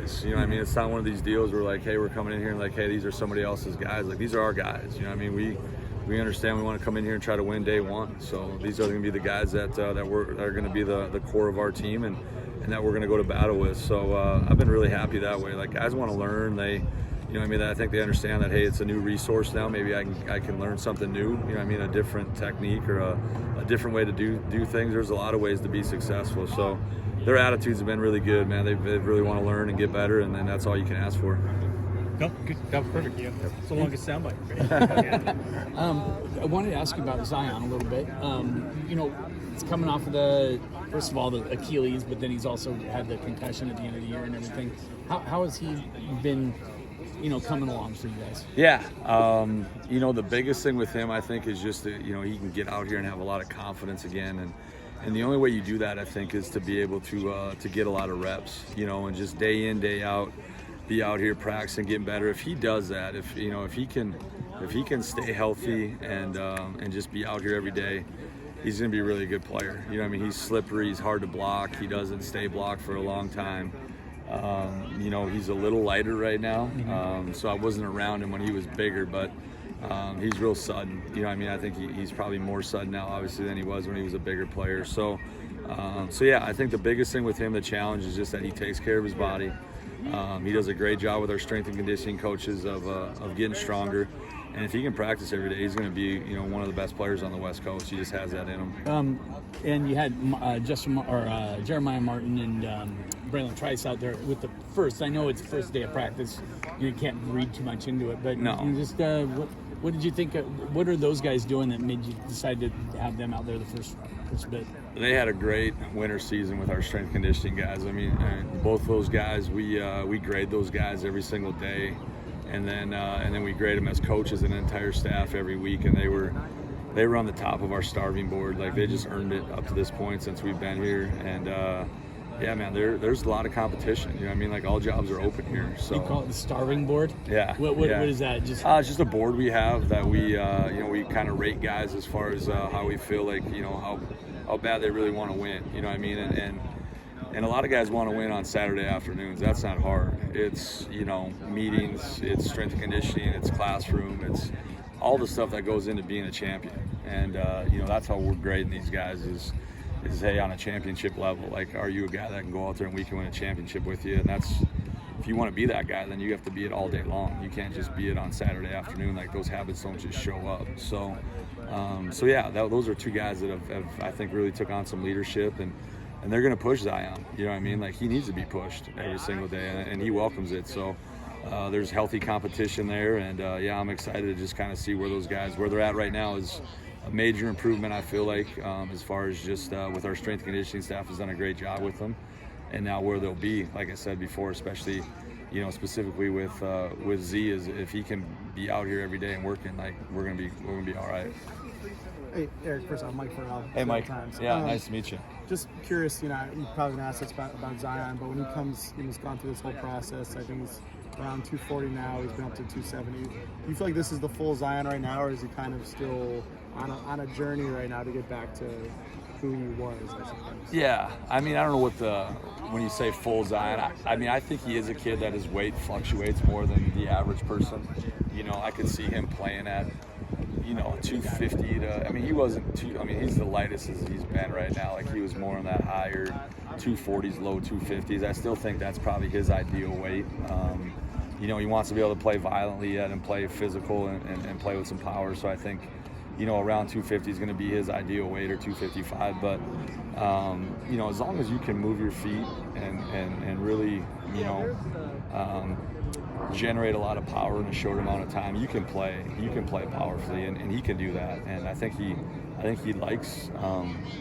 guys. You know what I mean? It's not one of these deals where like, hey, we're coming in here and like, hey, these are somebody else's guys. Like, these are our guys. You know what I mean? We understand we want to come in here and try to win day one. So these are going to be the guys that are going to be the core of our team and that we're going to go to battle with. So I've been really happy that way. Like, guys want to learn. They, you know what I mean? I think they understand that, hey, it's a new resource now. Maybe I can learn something new. You know what I mean? A different technique or a different way to do things. There's a lot of ways to be successful. So their attitudes have been really good, man. They really want to learn and get better, and then that's all you can ask for. No, good. That was perfect. Yeah. It's the longest soundbite. I wanted to ask you about Zion a little bit. You know, it's coming off of the Achilles, but then he's also had the concussion at the end of the year and everything. How has he been, you know, coming along for you guys? Yeah. You know, the biggest thing with him, I think, is just that, you know, he can get out here and have a lot of confidence again. And the only way you do that, I think, is to be able to get a lot of reps, you know, and just day in, day out, be out here practicing, getting better. If he does that, if he can stay healthy and just be out here every day, he's going to be a really good player. You know what I mean? He's slippery, he's hard to block, he doesn't stay blocked for a long time. You know, he's a little lighter right now, so I wasn't around him when he was bigger, but he's real sudden. You know what I mean? I think he's probably more sudden now, obviously, than he was when he was a bigger player. So yeah, I think the biggest thing with him, the challenge, is just that he takes care of his body. He does a great job with our strength and conditioning coaches of getting stronger. And if he can practice every day, he's going to be, you know, one of the best players on the West Coast. He just has that in him. And you had Jeremiah Martin and Braylon Trice out there with the first. I know it's the first day of practice. You can't read too much into it, but no. Just what did you think? What are those guys doing that made you decide to have them out there the first bit? They had a great winter season with our strength conditioning guys. I mean, both those guys, we grade those guys every single day. And then we grade them as coaches and entire staff every week, and they were on the top of our starving board. Like, they just earned it up to this point since we've been here. And yeah, man, there's a lot of competition. You know what I mean? Like, all jobs are open here. So you call it the starving board? Yeah. What is that? It's just a board we have that we we kind of rate guys as far as how we feel like, you know, how bad they really want to win. You know what I mean? And a lot of guys want to win on Saturday afternoons. That's not hard. It's, you know, meetings, it's strength and conditioning, it's classroom, it's all the stuff that goes into being a champion. And, you know, that's how we're grading these guys is, hey, on a championship level, like, are you a guy that can go out there and we can win a championship with you? And that's, if you want to be that guy, then you have to be it all day long. You can't just be it on Saturday afternoon. Like, those habits don't just show up. So yeah, those are two guys that have I think, really took on some leadership, and they're going to push Zion. You know what I mean? Like, he needs to be pushed every single day, and he welcomes it. So there's healthy competition there, and yeah, I'm excited to just kind of see where those guys, where they're at right now is a major improvement, I feel like, as far as just with our strength conditioning staff has done a great job with them. And now where they'll be, like I said before, especially, you know, specifically with Z, is if he can be out here every day and working, like, we're gonna be all right. Hey, Eric, first off, Mike Farrell. Hey, Mike. Times. Yeah, nice to meet you. Just curious, you know, you probably gonna ask us about Zion, but when he comes, he's gone through this whole process. I think he's around 240 now. He's been up to 270. Do you feel like this is the full Zion right now, or is he kind of still on a journey right now to get back to who he was, I suppose? Yeah, I mean, I don't know when you say full Zion, I mean, I think he is a kid that his weight fluctuates more than the average person. You know, I could see him playing at, you know, 250 to, I mean, he wasn't too, I mean, he's the lightest as he's been right now. Like, he was more in that higher 240s, low 250s. I still think that's probably his ideal weight. You know, he wants to be able to play violently yet and play physical and play with some power. So I think, you know, around 250 is going to be his ideal weight, or 255. But, you know, as long as you can move your feet and really, you know, generate a lot of power in a short amount of time, you can play powerfully, and he can do that. And I think he likes,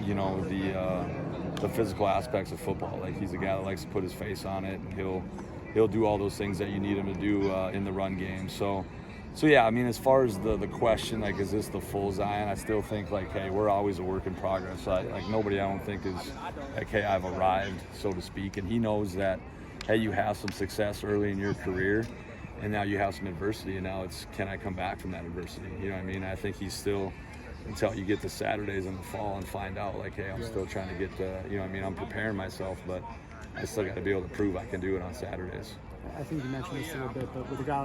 you know, the physical aspects of football. Like, he's a guy that likes to put his face on it, and he'll do all those things that you need him to do in the run game. So yeah, I mean, as far as the question, like, is this the full Zion? I still think, like, hey, we're always a work in progress. Like, nobody, I don't think, is like, hey, I've arrived, so to speak. And he knows that, hey, you have some success early in your career, and now you have some adversity, and now it's, can I come back from that adversity? You know what I mean? I think he's still, until you get to Saturdays in the fall and find out, like, hey, I'm still trying to get you know what I mean? I'm preparing myself, but I still got to be able to prove I can do it on Saturdays. I think you mentioned this a little bit, but with a guy like